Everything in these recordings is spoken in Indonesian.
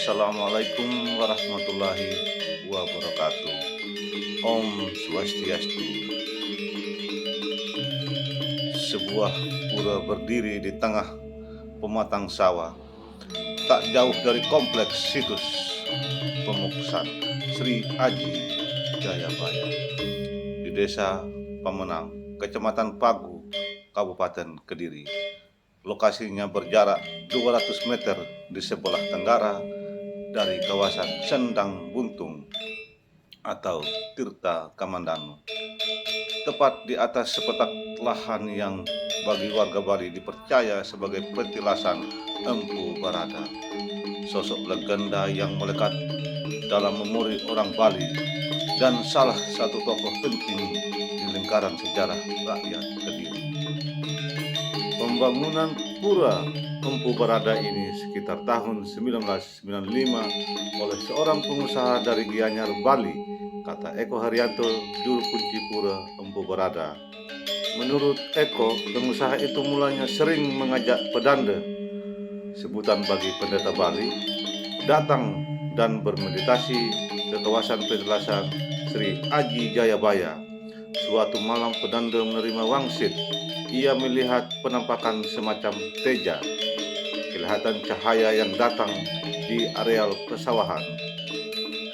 Assalamualaikum warahmatullahi wabarakatuh. Om Swastiastu. Sebuah pura berdiri di tengah pematang sawah, tak jauh dari kompleks situs pemuksan Sri Aji Jayabaya di Desa Pemenang, Kecamatan Pagu, Kabupaten Kediri. Lokasinya berjarak 200 meter di sebelah tenggara dari kawasan Sendang Buntung atau Tirta Kamandanu, tepat di atas sepetak lahan yang bagi warga Bali dipercaya sebagai petilasan Empu Barada, sosok legenda yang melekat dalam memori orang Bali dan salah satu tokoh penting di lingkaran sejarah rakyat Kediri. Pembangunan Pura Empu Barada ini sekitar tahun 1995 oleh seorang pengusaha dari Gianyar, Bali, kata Eko Haryanto, juru kunci Pura Empu Barada. Menurut Eko, pengusaha itu mulanya sering mengajak pedanda, sebutan bagi pendeta Bali, datang dan bermeditasi ke kawasan petilasan Sri Aji Jayabaya. Suatu malam pedanda menerima wangsit. Ia melihat penampakan semacam teja, kelihatan cahaya yang datang di areal pesawahan.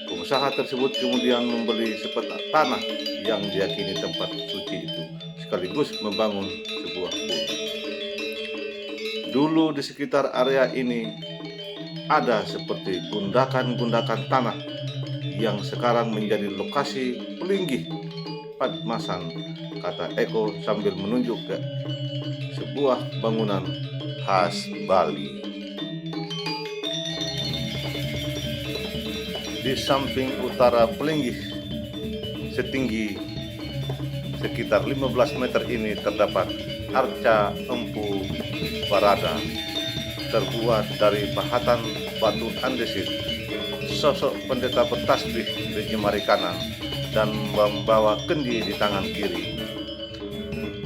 Pengusaha tersebut kemudian membeli sepetak tanah yang diyakini tempat suci itu, sekaligus membangun sebuah pura. Dulu di sekitar area ini ada seperti gundakan-gundakan tanah yang sekarang menjadi lokasi pelinggih Padmasan, kata Eko sambil menunjuk ke sebuah bangunan khas Bali. Di samping utara pelinggih setinggi sekitar 15 meter ini terdapat arca Empu Barada, terbuat dari pahatan batu andesit. Sosok pendeta bertasbih di jemari kanan dan membawa kendi di tangan kiri,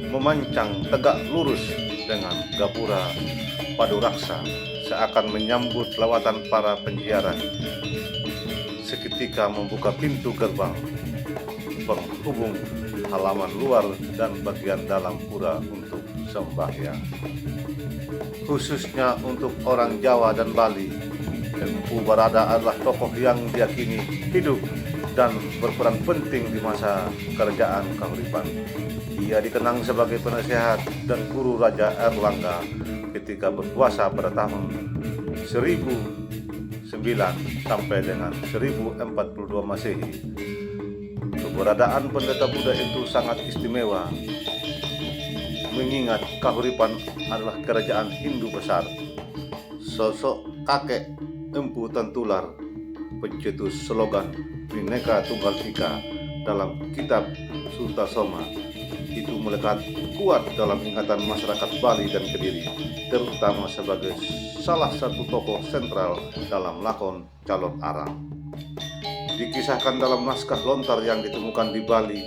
memancang tegak lurus dengan gapura padu raksa, seakan menyambut lawatan para penziarah. Seketika membuka pintu gerbang penghubung halaman luar dan bagian dalam pura untuk sembahyang. Khususnya untuk orang Jawa dan Bali, Empu Barada adalah tokoh yang diyakini hidup dan berperan penting di masa kerajaan Kahuripan. Ia dikenang sebagai penasehat dan guru Raja Erlangga ketika berkuasa pada tahun 1009 sampai dengan 1042 Masehi. Keberadaan pendeta Buddha itu sangat istimewa, mengingat Kahuripan adalah kerajaan Hindu besar. Sosok kakek Empu Tentular, pencetus slogan Bhinneka Tunggal Ika dalam kitab Sutasoma, itu melekat kuat dalam ingatan masyarakat Bali dan Kediri, terutama sebagai salah satu tokoh sentral dalam lakon Calon Arang. Dikisahkan dalam naskah lontar yang ditemukan di Bali,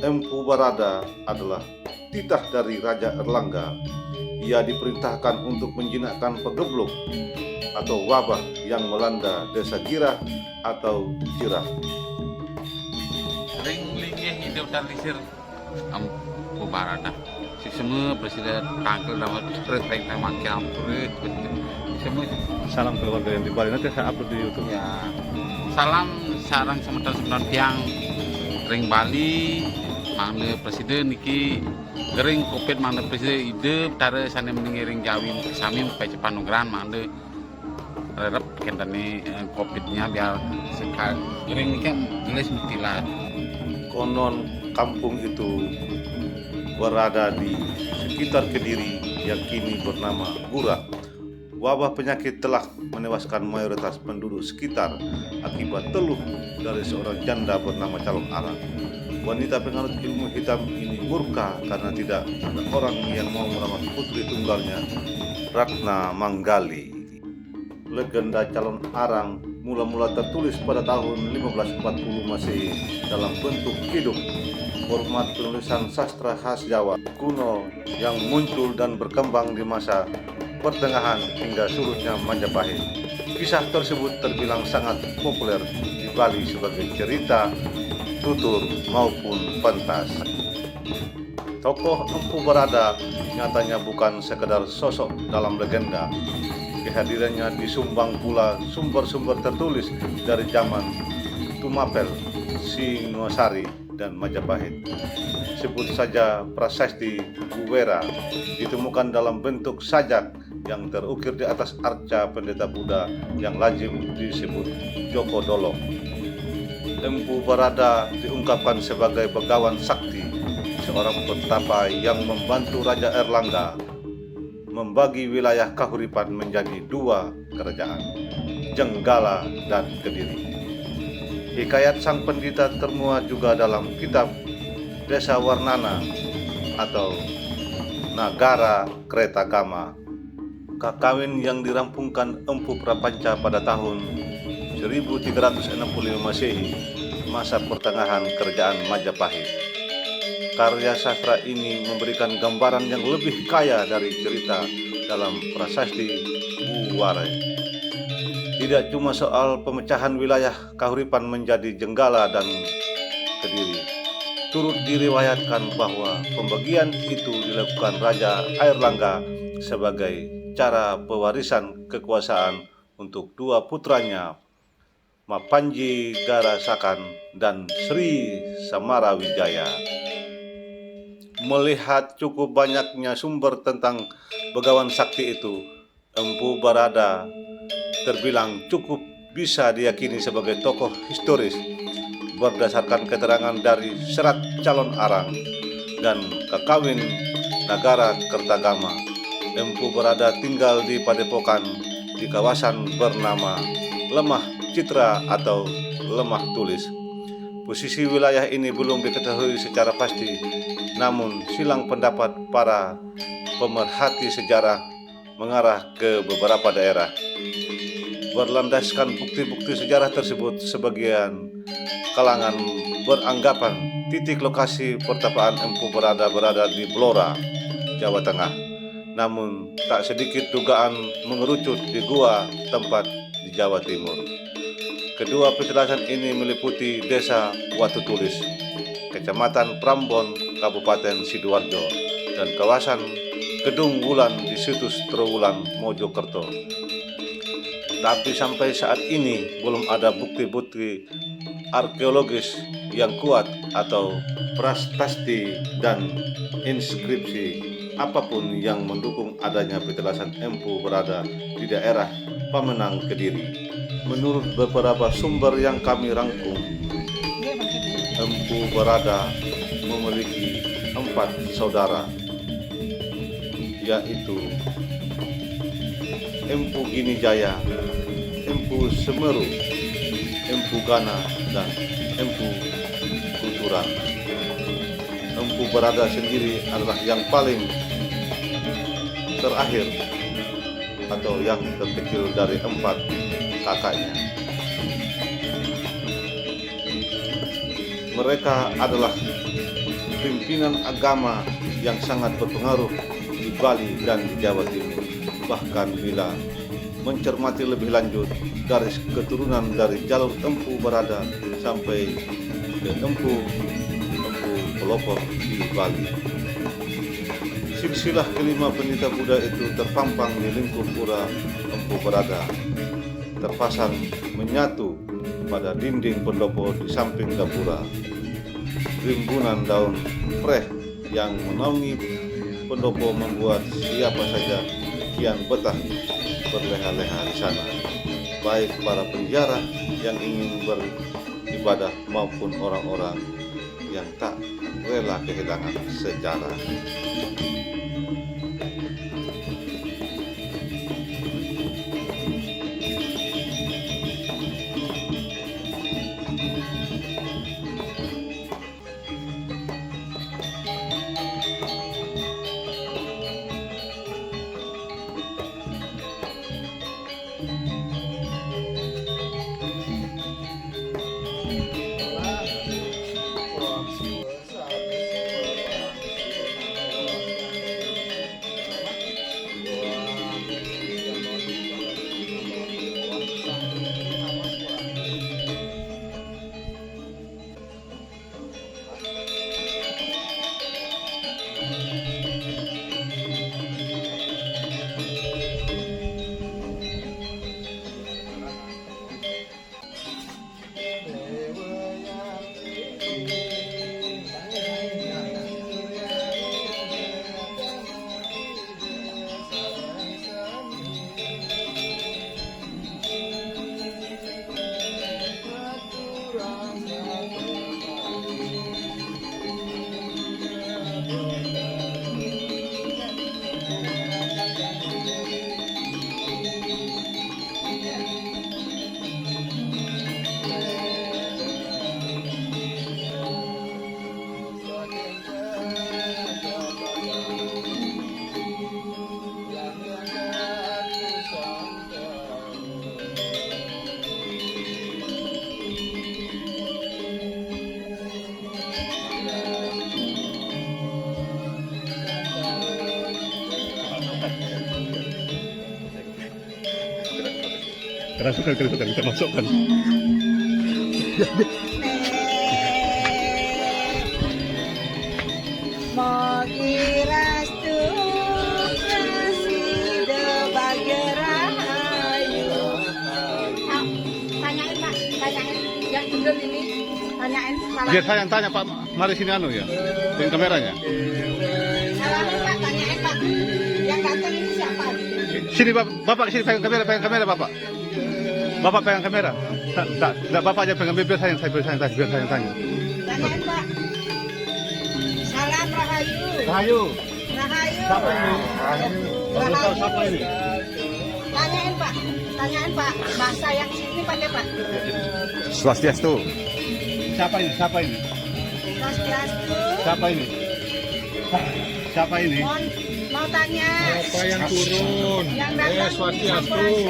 Empu Barada adalah titah dari Raja Erlangga. Ia diperintahkan untuk menjinakkan pegebluk atau wabah yang melanda desa Girah atau Jirah. Sering linggih hidup dan lisir Empu Barada. Si semua presiden tangkel dalam terus makin terus semua. Salam keluarga yang di Bali, nanti saya upload di YouTube. Ya. Salam sarang semeton tiang ring Bali, mana presiden niki gering covid mana presiden hidup tara sana mengiring Jawi sami sampai cepat nugran mana harap kentane covidnya biar sekali gering ini kan jelas mutilat. Konon kampung itu berada di sekitar Kediri yang kini bernama Gura. Wabah penyakit telah menewaskan mayoritas penduduk sekitar akibat teluh dari seorang janda bernama Calon Arang. Wanita penganut ilmu hitam ini murka karena tidak ada orang yang mau melamar putri tunggalnya, Ratna Manggali. Legenda Calon Arang mula-mula tertulis pada tahun 1540 Masehi dalam bentuk kidung, format penulisan sastra khas Jawa kuno yang muncul dan berkembang di masa pertengahan hingga surutnya Majapahit. Kisah tersebut terbilang sangat populer di Bali sebagai cerita, tutur, maupun pentas. Tokoh Empu Barada nyatanya bukan sekedar sosok dalam legenda. Kehadirannya disumbang pula sumber-sumber tertulis dari zaman Tumapel, Singosari, dan Majapahit. Sebut saja prasasti Buwera ditemukan dalam bentuk sajak yang terukir di atas arca pendeta Buddha yang lazim disebut Joko Dolo. Empu Barada diungkapkan sebagai begawan sakti, seorang petapa yang membantu Raja Erlangga membagi wilayah Kahuripan menjadi dua kerajaan, Jenggala dan Kediri. Hikayat sang pendeta termuat juga dalam kitab Desa Warnana atau Nagara Kretagama, kakawin yang dirampungkan Empu Prapanca pada tahun 1365 Masehi, masa pertengahan kerajaan Majapahit. Karya sastra ini memberikan gambaran yang lebih kaya dari cerita dalam prasasti Buware. Tidak cuma soal pemecahan wilayah Kahuripan menjadi Jenggala dan Kediri, turut diriwayatkan bahwa pembagian itu dilakukan Raja Airlangga sebagai cara pewarisan kekuasaan untuk dua putranya, Mapanji Garasakan dan Sri Samarawijaya. Melihat cukup banyaknya sumber tentang begawan sakti itu, Empu Barada terbilang cukup bisa diyakini sebagai tokoh historis berdasarkan keterangan dari serat calon arang dan kakawin Nagara Kertagama. Empu Barada tinggal di padepokan di kawasan bernama Lemah Citra atau Lemah Tulis. Posisi wilayah ini belum diketahui secara pasti, namun silang pendapat para pemerhati sejarah mengarah ke beberapa daerah. Berlandaskan bukti-bukti sejarah tersebut, sebagian kalangan beranggapan titik lokasi pertapaan Empu Barada berada di Blora, Jawa Tengah. Namun tak sedikit dugaan mengerucut di gua tempat di Jawa Timur. Kedua petilasan ini meliputi Desa Watu Tulis, Kecamatan Prambon, Kabupaten Sidoarjo, dan kawasan Kedung Wulan di situs Trowulan, Mojokerto. Tapi sampai saat ini belum ada bukti-bukti arkeologis yang kuat atau prasasti dan inskripsi apapun yang mendukung adanya petilasan Empu Barada di daerah Pamenang, Kediri. Menurut beberapa sumber yang kami rangkum, Empu Barada memiliki 4 saudara, yaitu Empu Ginijaya, Empu Semeru, Empu Gana, dan Empu Kuturan. Empu Barada sendiri adalah yang paling terakhir atau yang terkecil dari 4 kakaknya. Mereka adalah pimpinan agama yang sangat berpengaruh di Bali dan di Jawa Timur. Bahkan bila mencermati lebih lanjut, garis keturunan dari jalur Empu Barada sampai ke Empu Pelopor di Bali. Silsilah kelima pendeta Buddha itu terpampang di lingkup pura Empu Barada, terpasang menyatu pada dinding pendopo di samping dapura. Rimbunan daun preh yang menaungi pendopo membuat siapa saja kian betah berleha-leha di sana, baik para penjara yang ingin beribadah maupun orang-orang yang tak rela kehilangan sejarah. Kerasukan kita masukkan. Mogirastu kasih debagai rahayu. Tanyain Pak, tanyain yang gendut ini, tanyain salah. Biar saya yang tanya Pak, mari sini anu ya, dengan kameranya. Salah Pak, tanyain Pak, yang datang ini siapa? Sini Bapak sini pegang kamera Bapak. Bapak pegang kamera. Enggak Bapak aja pegang biar saya yang tanya. Tanyain Pak. Salam rahayu. Rahayu. Rahayu. Siapa ini? Bapak tahu siapa ini? Tanyain Pak, bahasa yang sini pakai Pak. Swastiastu. Siapa ini? Swastiastu. Siapa ini? Mau tanya. Siapa yang turun? Yang datang Swastiastu.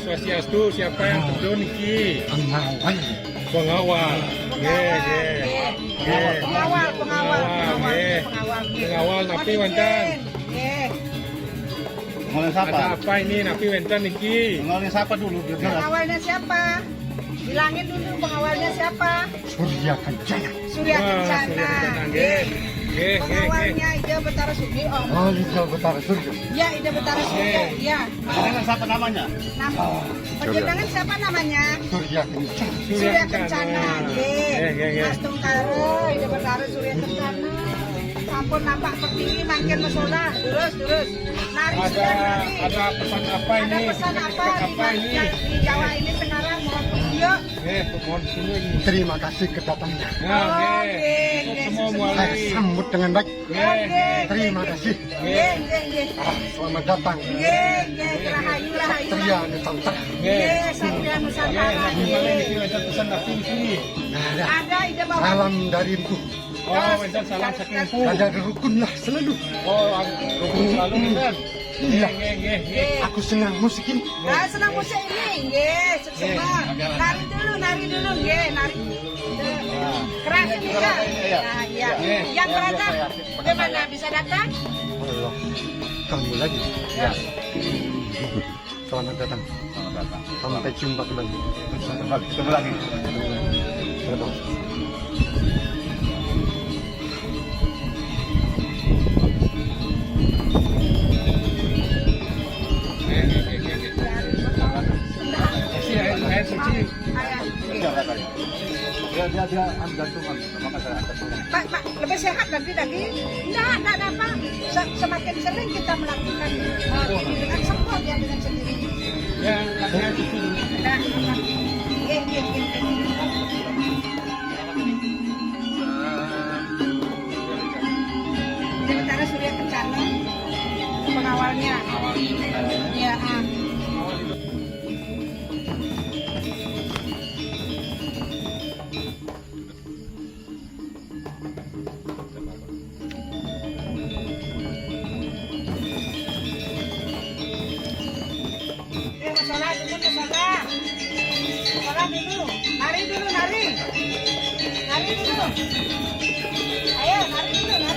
Swastiastu. Siapa yang turun iki? Pengawal. Pengawal napi wonten. Pengawalnya siapa? Ada apa ini napi wonten iki? Pengawalnya siapa dulu? Biar jelas. Pengawalnya siapa? Bilangin dulu pengawalnya siapa? Surya Kencana. Surya Kencana. Pengawalnya Ida Betara Surya. Oh, Ida Betara Surya. Ya, Ida Betara Surya. Ya. Dengan siapa namanya? Penjenengan siapa namanya? Surya Kencana. Surya Kencana. Mas Tungkare, Ida Betara Surya Kencana. Sampun nampak berdiri makin mesola. Terus. Nari sudah nari. Ada pesan apa ini? Ada pesan apa di Jawa ini sekarang? Mohon video. Mohon sini. Terima kasih kedatangannya. Semua Saya muali. sambut dengan baik. Terima kasih. Selamat datang. Rahayu. Satria Nusantara. Satria Nusantara. Gimana ini wonten pesan napi iki? Ada. Ada ide bawa. Salam dari Mpu. Oh, wonten salam saking Mpu. Ada rukunlah selalu. Oh, rukun selalu wonten. Iya. Nggih. Aku senang musik ini. Nah, senang musik ini, nggih, semua. Nari dulu, nggih, nari. Keras ini ya. Nah, iya. Yang berada bagaimana bisa datang? Allah, kamu lagi. Ya. Selamat datang. Sampai jumpa kembali. Ketemu lagi. Selamat. Air suci. Dia gantungan, maka saya angkat tangan. Pak, lebih sehat lagi. Enggak ada apa. Semakin sering kita melakukan ini dengan semua dia dengan sendiri. Ya, air suci. Nah, nggih. Dia Betara Surya Kencana, pengawalnya. Ya, Sholat dulu. Nari dulu. Ayo, nari dulu.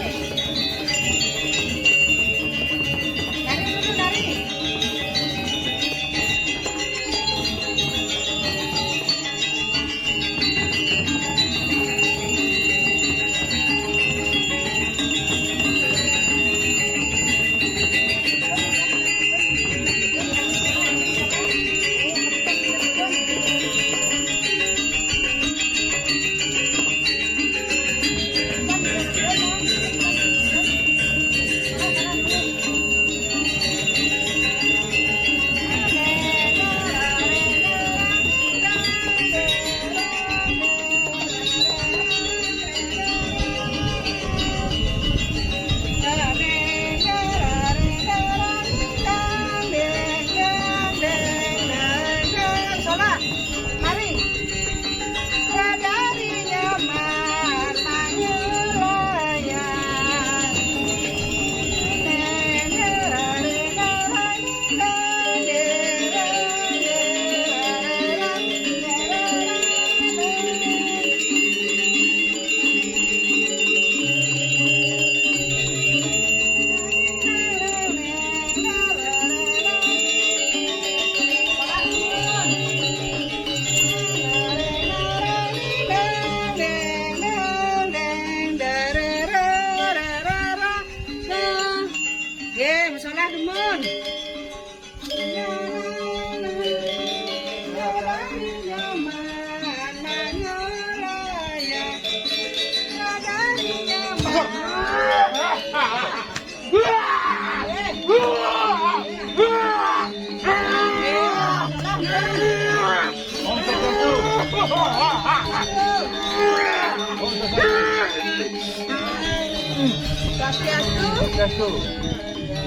Swastiastu.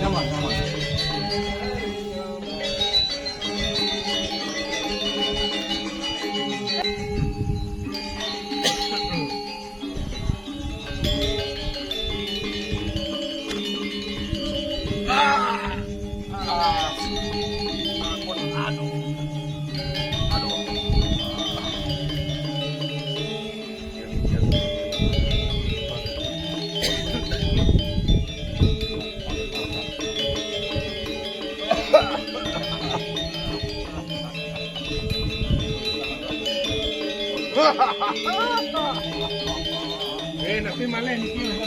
Nama. Tapi malah ini terus.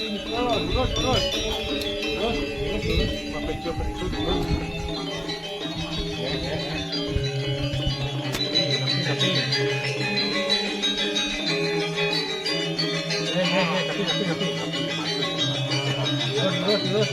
Mapecyo pa ito, terus. Terus.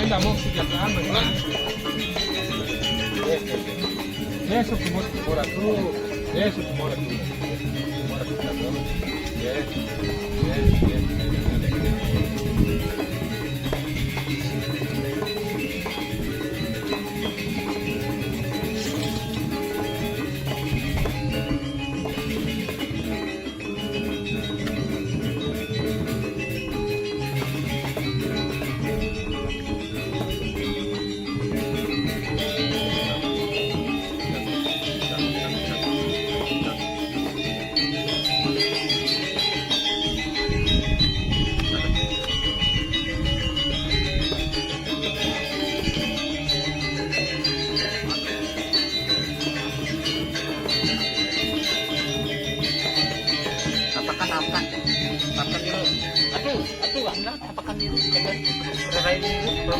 Kamu kesejahteraan bagaimana? Besok kumura tu.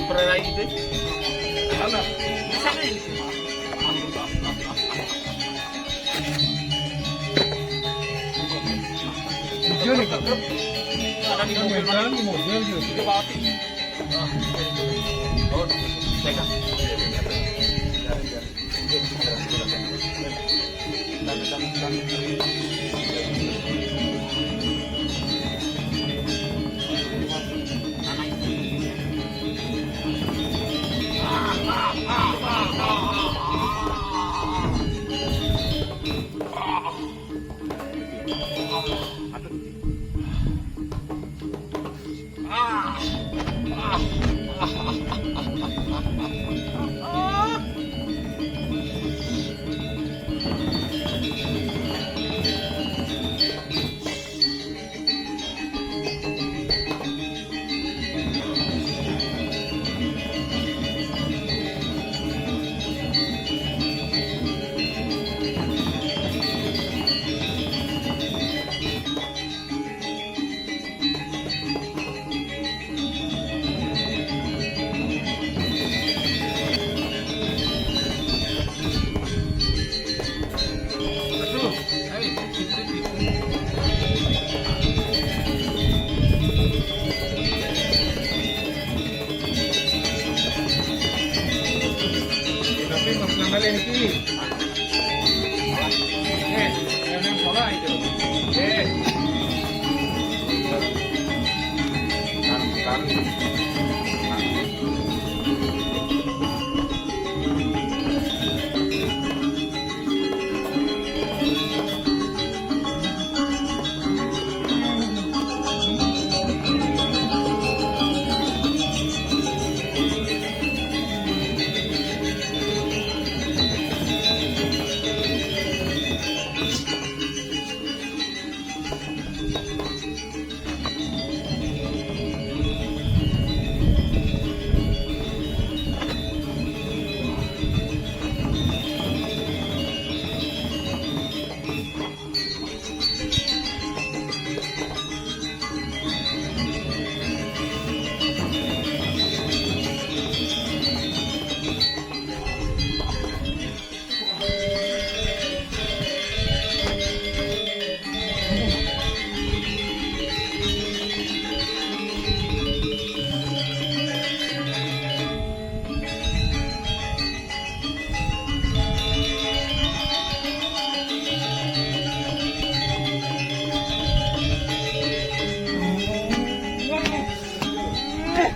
Pererai itu. Mana? Sana ini. Video nih kak. Ada di mobil juga. Di bawah. Oh, saya. Kangen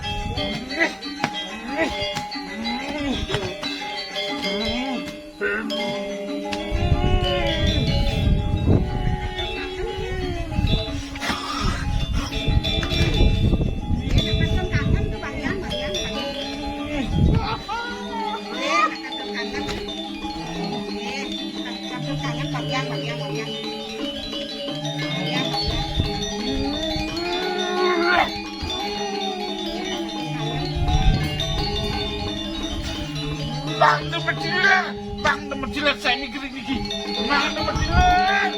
tuh Bang Yang. Kangen Bang Yang. Bang dapat cilat saya mikir iki. Bang dapat cilat.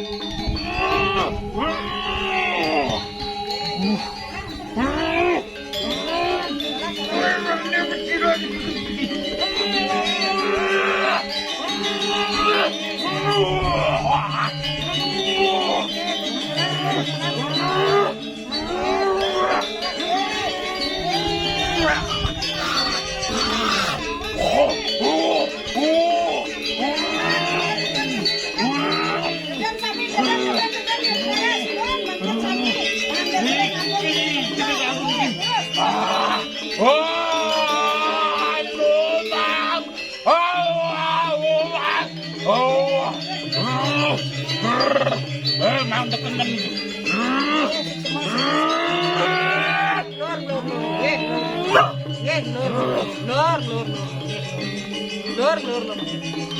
Lur.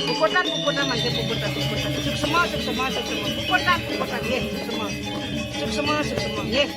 Puputan mangke puputan. Suk semua. Puputan nggih, suk semua. Nggih.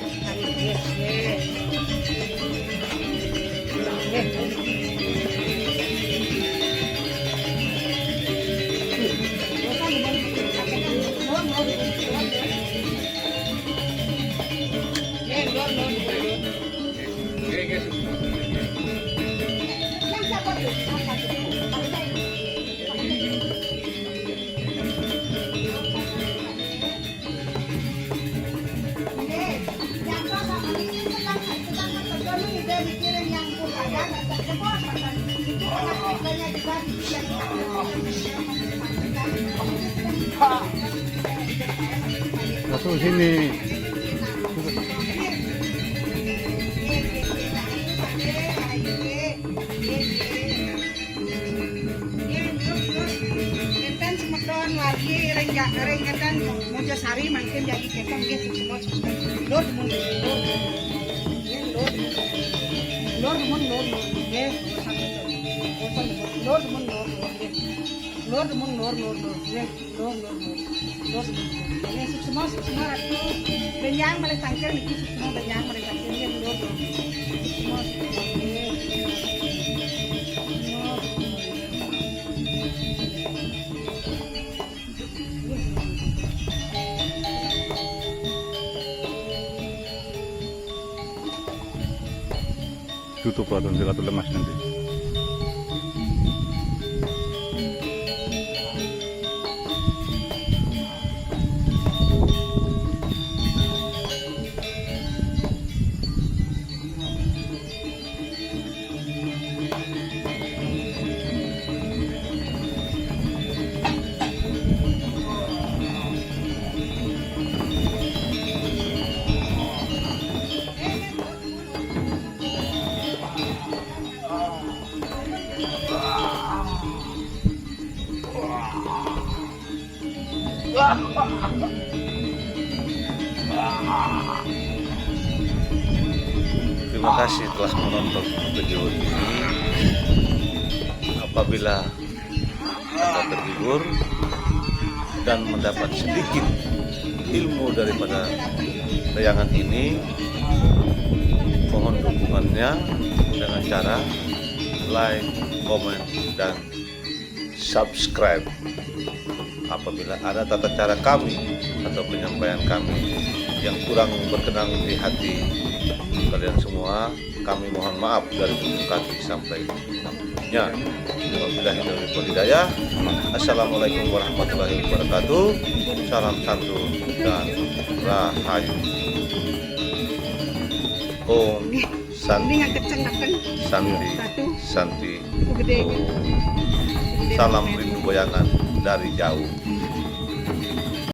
Masuk sini. Enten semedon lagi rengketan Mojosari mungkin jadi ketong nggih semua. Lur semua ratu benyang boleh tangkir niki semua benyang boleh tangkir ya lur semua tutup atau lemas nanti. Terima kasih telah menonton video ini. Apabila Anda terhibur dan mendapat sedikit ilmu daripada tayangan ini, mohon dukungannya dengan cara like, comment, dan subscribe. Apabila ada tata cara kami atau penyampaian kami yang kurang berkenan di hati kalian semua, kami mohon maaf dari ujung kaki sampai ujungnya. Wabillahi taufiq wal hidayah. Assalamualaikum warahmatullahi wabarakatuh. Salam santun dan rahayu. Om Santi Santi. Salam rindu bayangan dari jauh.